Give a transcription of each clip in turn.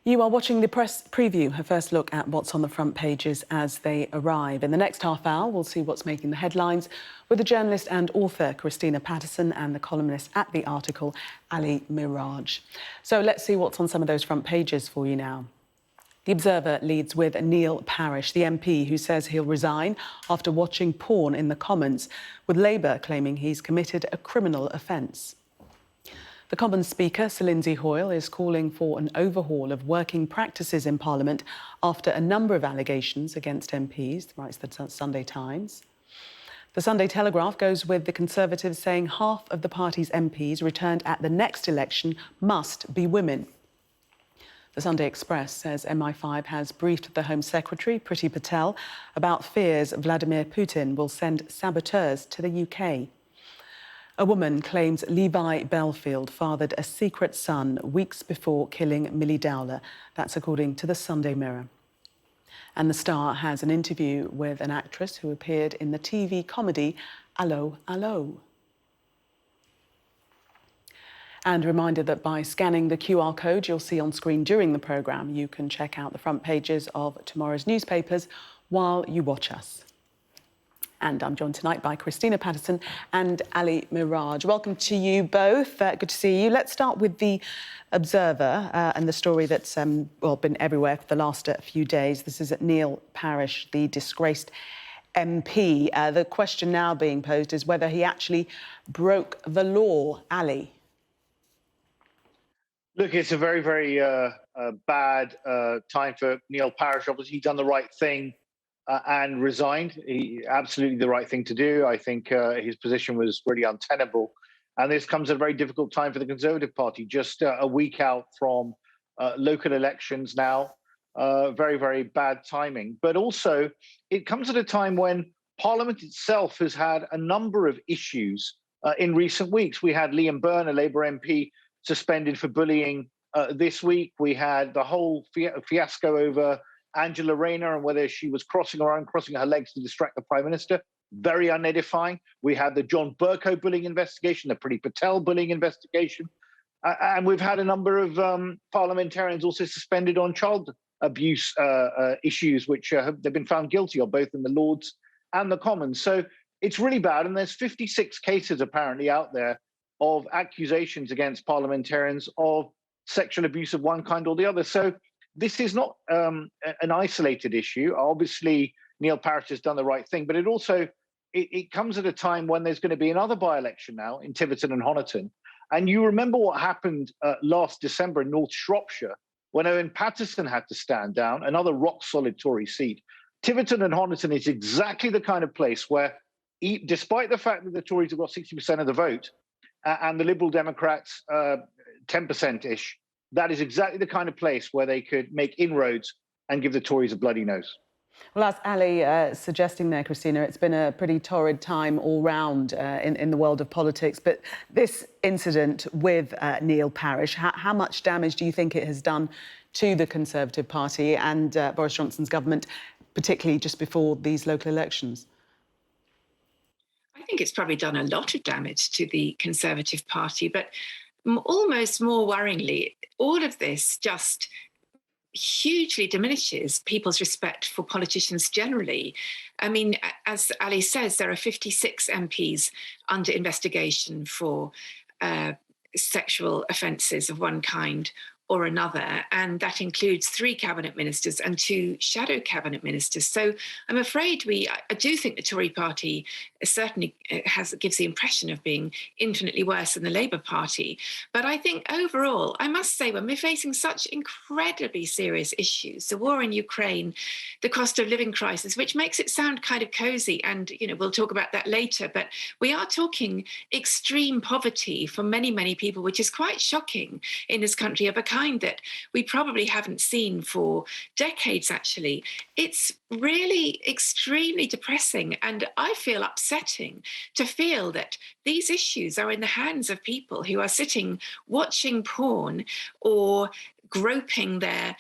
You are watching the press preview, a first look at what's on the front pages as they arrive. In the next half hour, we'll see what's making the headlines with the journalist and author Christina Patterson and the columnist at the article, Ali Miraj. So let's see what's on some of those front pages for you now. The Observer leads with Neil Parish, the MP who says he'll resign after watching porn in the Commons, with Labour claiming he's committed a criminal offence. The Commons Speaker, Sir Lindsay Hoyle, is calling for an overhaul of working practices in Parliament after a number of allegations against MPs, writes the Sunday Times. The Sunday Telegraph goes with the Conservatives saying half of the party's MPs returned at the next election must be women. The Sunday Express says MI5 has briefed the Home Secretary, Priti Patel, about fears Vladimir Putin will send saboteurs to the UK. A woman claims Levi Belfield fathered a secret son weeks before killing Millie Dowler. That's according to the Sunday Mirror. And The Star has an interview with an actress who appeared in the TV comedy Allo, Allo. And a reminder that by scanning the QR code you'll see on screen during the programme, you can check out the front pages of tomorrow's newspapers while you watch us. And I'm joined tonight by Christina Patterson and Ali Miraj. Welcome to you both. Good to see you. Let's start with the Observer and the story that's been everywhere for the last few days. This is Neil Parish, the disgraced MP. The question now being posed is whether he actually broke the law. Ali. Look, it's a very, very bad time for Neil Parish. Obviously, he's done the right thing and resigned. Absolutely the right thing to do. I think his position was really untenable. And this comes at a very difficult time for the Conservative Party, just a week out from local elections now. Very, very bad timing. But also, it comes at a time when Parliament itself has had a number of issues in recent weeks. We had Liam Byrne, a Labour MP, suspended for bullying this week. We had the whole fiasco over Angela Rayner and whether she was crossing or uncrossing her legs to distract the Prime Minister. Very unedifying. We had the John Bercow bullying investigation, the Priti Patel bullying investigation. And we've had a number of parliamentarians also suspended on child abuse issues, which they've been found guilty of, both in the Lords and the Commons. So it's really bad. And there's 56 cases apparently out there of accusations against parliamentarians of sexual abuse of one kind or the other. So this is not an isolated issue. Obviously, Neil Parish has done the right thing, but it also it comes at a time when there's going to be another by-election now in Tiverton and Honiton. And you remember what happened last December in North Shropshire when Owen Paterson had to stand down, another rock-solid Tory seat. Tiverton and Honiton is exactly the kind of place where, despite the fact that the Tories have got 60% of the vote and the Liberal Democrats 10%-ish, that is exactly the kind of place where they could make inroads and give the Tories a bloody nose. Well, as Ali suggesting there, Christina, it's been a pretty torrid time all round in the world of politics. But this incident with Neil Parish, how much damage do you think it has done to the Conservative Party and Boris Johnson's government, particularly just before these local elections? I think it's probably done a lot of damage to the Conservative Party, but almost more worryingly, all of this just hugely diminishes people's respect for politicians generally. I mean, as Ali says, there are 56 MPs under investigation for sexual offences of one kind or another, and that includes 3 cabinet ministers and 2 shadow cabinet ministers. So I'm afraid I do think the Tory party certainly gives the impression of being infinitely worse than the Labour Party. But I think overall, I must say, when we're facing such incredibly serious issues, the war in Ukraine, the cost of living crisis, which makes it sound kind of cosy, and we'll talk about that later, but we are talking extreme poverty for many, many people, which is quite shocking in this country, of a kind that we probably haven't seen for decades, actually. It's really extremely depressing, and I feel upsetting to feel that these issues are in the hands of people who are sitting watching porn or groping their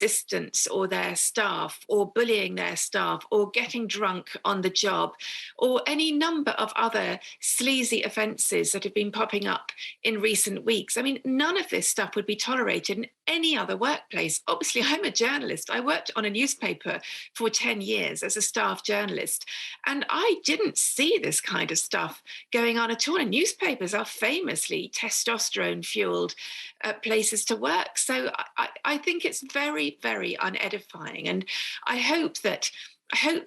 assistants or their staff, or bullying their staff, or getting drunk on the job, or any number of other sleazy offences that have been popping up in recent weeks. I mean, none of this stuff would be tolerated in any other workplace. Obviously, I'm a journalist. I worked on a newspaper for 10 years as a staff journalist, and I didn't see this kind of stuff going on at all. And newspapers are famously testosterone-fueled places to work. So I think it's very, very unedifying. And I hope that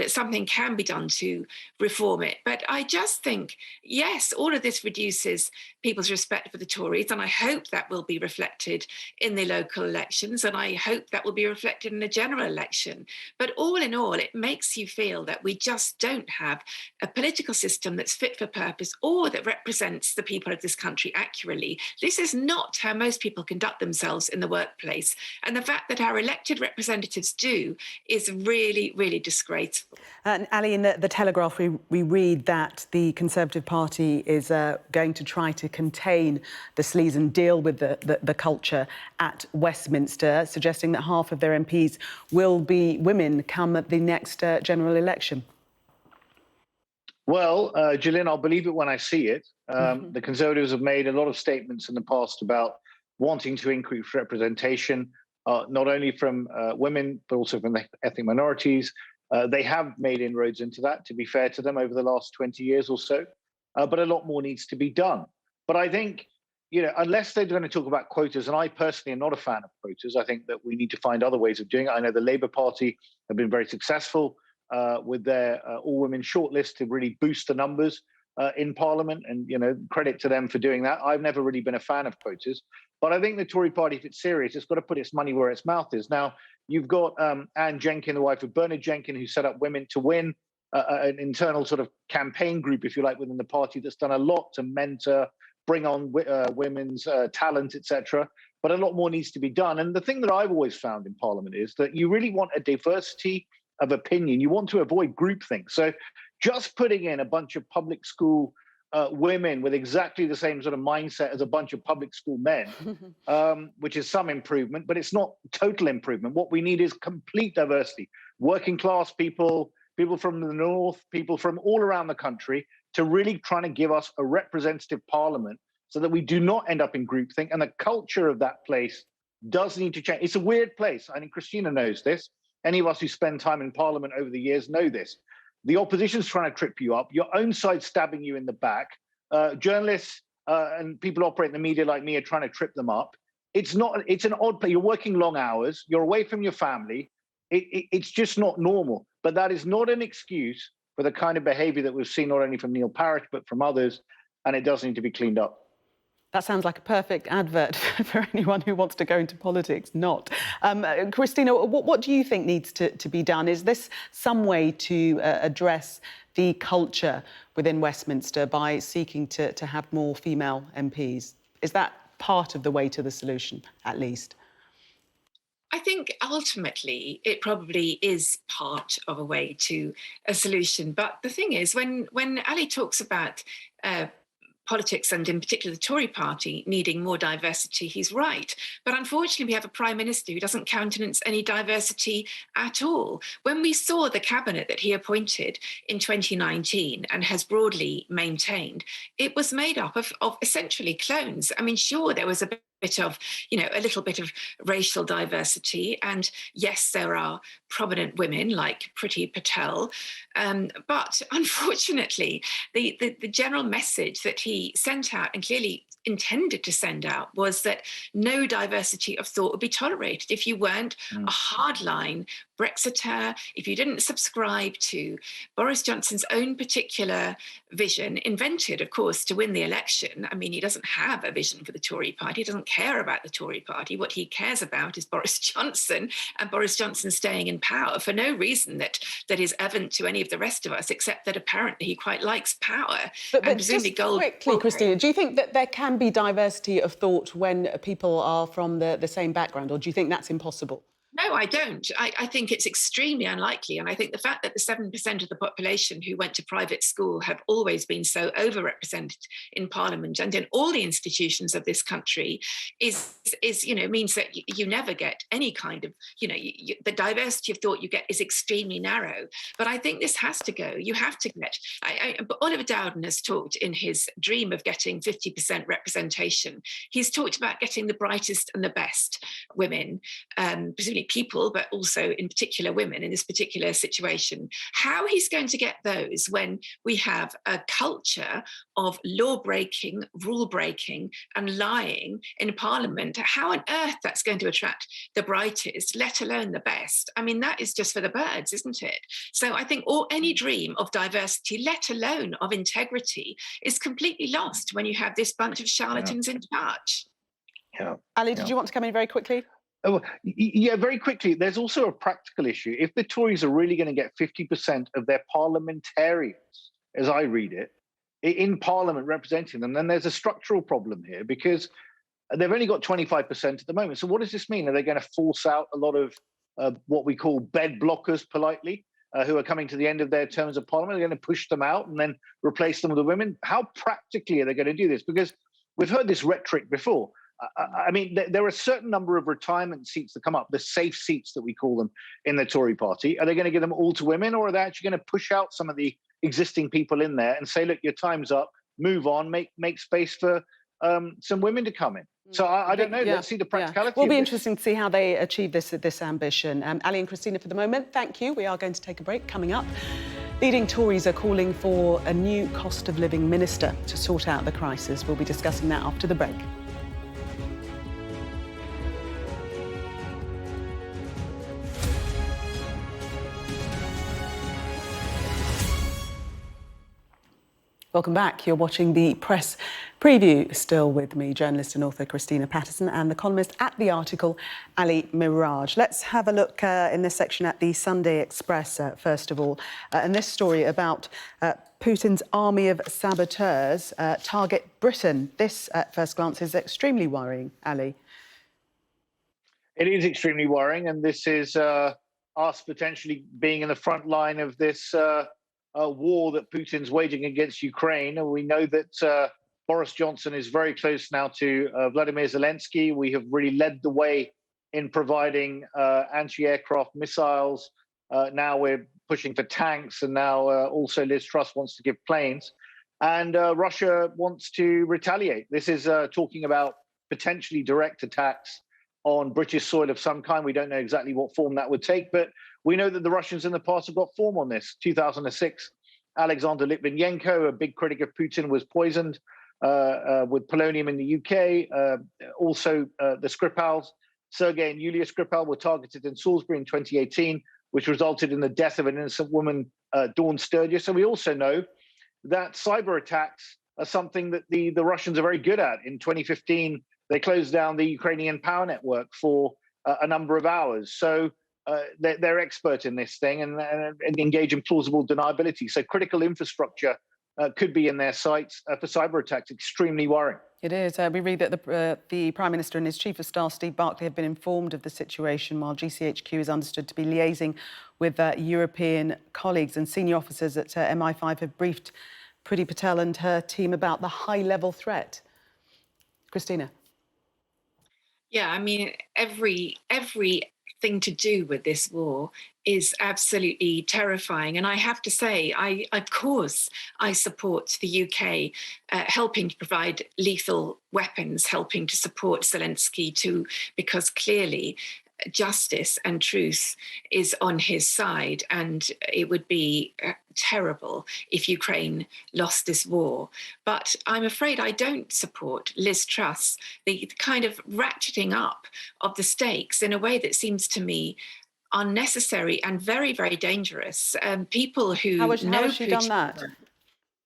something can be done to reform it. But I just think, yes, all of this reduces people's respect for the Tories, and I hope that will be reflected in the local elections, and I hope that will be reflected in the general election. But all in all, it makes you feel that we just don't have a political system that's fit for purpose or that represents the people of this country accurately. This is not how most people conduct themselves in the workplace. And the fact that our elected representatives do is really, really disgraceful. And Ali, in the Telegraph, we read that the Conservative Party is going to try to contain the sleaze and deal with the culture at Westminster, suggesting that half of their MPs will be women come at the next general election. Well, Gillian, I'll believe it when I see it. The Conservatives have made a lot of statements in the past about wanting to increase representation, not only from women, but also from the ethnic minorities. They have made inroads into that, to be fair to them, over the last 20 years or so. But a lot more needs to be done. But I think, unless they're going to talk about quotas, and I personally am not a fan of quotas, I think that we need to find other ways of doing it. I know the Labour Party have been very successful with their all-women shortlist to really boost the numbers in Parliament, and credit to them for doing that. I've never really been a fan of quotas, but I think the Tory party, if it's serious, it's got to put its money where its mouth is. Now, you've got Anne Jenkin, the wife of Bernard Jenkin, who set up Women to Win, an internal sort of campaign group, if you like, within the party that's done a lot to mentor, bring on women's talent, etc. But a lot more needs to be done. And the thing that I've always found in Parliament is that you really want a diversity of opinion. You want to avoid groupthink. So just putting in a bunch of public school women with exactly the same sort of mindset as a bunch of public school men, which is some improvement, but it's not total improvement. What we need is complete diversity. Working class people, people from the north, people from all around the country, to really trying to give us a representative parliament so that we do not end up in groupthink. And the culture of that place does need to change. It's a weird place. I think Christina knows this. Any of us who spend time in Parliament over the years know this. The opposition's trying to trip you up. Your own side stabbing you in the back. Journalists and people operating the media like me are trying to trip them up. It's an odd place. You're working long hours. You're away from your family. It's just not normal. But that is not an excuse for the kind of behaviour that we've seen not only from Neil Parish, but from others. And it does need to be cleaned up. That sounds like a perfect advert for anyone who wants to go into politics. Not. Christina, what do you think needs to be done? Is this some way to address the culture within Westminster by seeking to have more female MPs? Is that part of the way to the solution, at least? I think ultimately it probably is part of a way to a solution. But the thing is, when Ali talks about politics, and in particular the Tory party, needing more diversity, he's right. But unfortunately, we have a prime minister who doesn't countenance any diversity at all. When we saw the cabinet that he appointed in 2019 and has broadly maintained, it was made up of essentially clones. I mean, sure, there was a little bit of racial diversity. And yes, there are prominent women like Priti Patel. But unfortunately, the general message that he sent out and clearly intended to send out was that no diversity of thought would be tolerated. If you weren't a hardline Brexiter, if you didn't subscribe to Boris Johnson's own particular vision, invented, of course, to win the election. I mean, he doesn't have a vision for the Tory party. He doesn't care about the Tory party. What he cares about is Boris Johnson and Boris Johnson staying in power for no reason that is evident to any of the rest of us, except that apparently he quite likes power. But just quickly, Christina, do you think that there can be diversity of thought when people are from the same background, or do you think that's impossible? No, I don't. I think it's extremely unlikely. And I think the fact that the 7% of the population who went to private school have always been so overrepresented in Parliament and in all the institutions of this country is means that you never get any kind of, the diversity of thought you get is extremely narrow. But I think this has to go. You have to get, Oliver Dowden has talked in his dream of getting 50% representation. He's talked about getting the brightest and the best women, presumably people, but also in particular women in this particular situation. How he's going to get those when we have a culture of law breaking, rule breaking, and lying in Parliament, how on earth that's going to attract the brightest, let alone the best? I mean, that is just for the birds, isn't it? So I think any dream of diversity, let alone of integrity, is completely lost when you have this bunch of charlatans in charge. Yeah. Ali, did you want to come in very quickly? Oh, yeah, very quickly. There's also a practical issue. If the Tories are really going to get 50% of their parliamentarians, as I read it, in Parliament representing them, then there's a structural problem here because they've only got 25% at the moment. So what does this mean? Are they going to force out a lot of what we call bed blockers politely, who are coming to the end of their terms of Parliament? Are they going to push them out and then replace them with the women? How practically are they going to do this? Because we've heard this rhetoric before. I mean, there are a certain number of retirement seats that come up, the safe seats that we call them in the Tory party. Are they going to give them all to women, or are they actually going to push out some of the existing people in there and say, look, your time's up, move on, make space for some women to come in? So I don't know. Yeah. Let's see the practicality. Will be interesting to see how they achieve this ambition. Ali and Christina, for the moment, thank you. We are going to take a break. Coming up, leading Tories are calling for a new cost of living minister to sort out the crisis. We'll be discussing that after the break. Welcome back. You're watching the press preview. Still with me, journalist and author Christina Patterson and the columnist at the article, Ali Miraj. Let's have a look in this section at the Sunday Express, first of all. And this story about Putin's army of saboteurs target Britain. This, at first glance, is extremely worrying, Ali. It is extremely worrying, and this is us potentially being in the front line of this war that Putin's waging against Ukraine. And we know that Boris Johnson is very close now to Vladimir Zelensky. We have really led the way in providing anti-aircraft missiles. Now we're pushing for tanks, and now also Liz Truss wants to give planes. And Russia wants to retaliate. This is talking about potentially direct attacks on British soil of some kind. We don't know exactly what form that would take, but we know that the Russians in the past have got form on this. 2006, Alexander Litvinenko, a big critic of Putin, was poisoned with polonium in the UK. Also, the Skripals, Sergei and Yulia Skripal, were targeted in Salisbury in 2018, which resulted in the death of an innocent woman, Dawn Sturgis. So we also know that cyber attacks are something that the Russians are very good at. In 2015, they closed down the Ukrainian power network for a number of hours. So they're expert in this thing and engage in plausible deniability. So critical infrastructure could be in their sights for cyber attacks. Extremely worrying. It is. We read that the Prime Minister and his Chief of Staff, Steve Barclay, have been informed of the situation, while GCHQ is understood to be liaising with European colleagues. And senior officers at MI5 have briefed Priti Patel and her team about the high-level threat. Christina. Yeah, I mean, everything to do with this war is absolutely terrifying. And I have to say, of course, I support the UK helping to provide lethal weapons, helping to support Zelensky too, because clearly justice and truth is on his side, and it would be terrible if Ukraine lost this war. But I'm afraid I don't support Liz Truss, the kind of ratcheting up of the stakes in a way that seems to me unnecessary and very, very dangerous. People who how has she done that?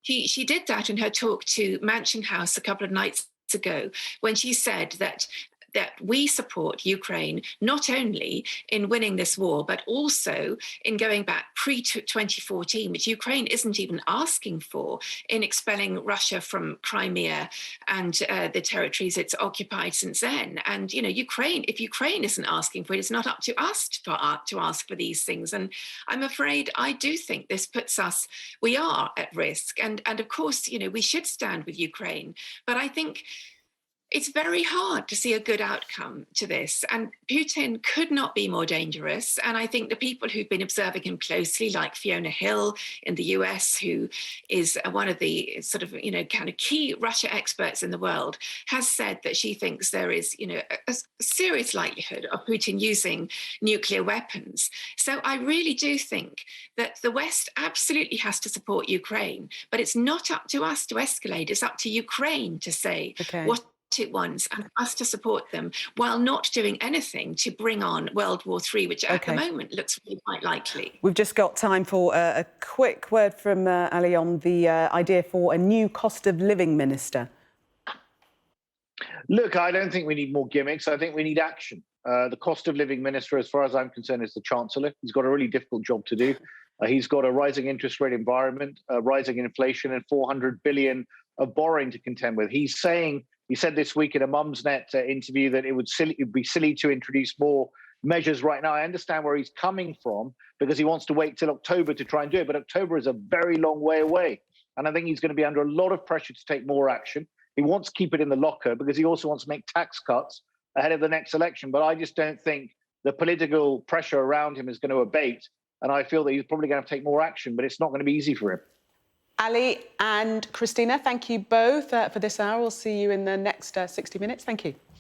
She did that in her talk to Mansion House a couple of nights ago, when she said that that we support Ukraine not only in winning this war, but also in going back pre-2014, which Ukraine isn't even asking for, in expelling Russia from Crimea and the territories it's occupied since then. And, you know, if Ukraine isn't asking for it, it's not up to us to ask for these things. And I'm afraid I do think this puts us, we are at risk. And of course, you know, we should stand with Ukraine. But I think it's very hard to see a good outcome to this. And Putin could not be more dangerous. And I think the people who've been observing him closely, like Fiona Hill in the US, who is one of the sort of, you know, kind of key Russia experts in the world, has said that she thinks there is, you know, a serious likelihood of Putin using nuclear weapons. So I really do think that the West absolutely has to support Ukraine, but it's not up to us to escalate. It's up to Ukraine to say what it wants and us to support them, while not doing anything to bring on World War III, which at the moment looks really quite likely. We've just got time for a quick word from Ali on the idea for a new cost of living minister. Look, I don't think we need more gimmicks. I think we need action. The cost of living minister, as far as I'm concerned, is the Chancellor. He's got a really difficult job to do. He's got a rising interest rate environment, rising inflation, and 400 billion of borrowing to contend with. He said this week in a Mumsnet interview that it would be silly to introduce more measures right now. I understand where he's coming from, because he wants to wait till October to try and do it. But October is a very long way away. And I think he's going to be under a lot of pressure to take more action. He wants to keep it in the locker because he also wants to make tax cuts ahead of the next election. But I just don't think the political pressure around him is going to abate. And I feel that he's probably going to take more action, but it's not going to be easy for him. Ali and Christina, thank you both for this hour. We'll see you in the next 60 minutes. Thank you.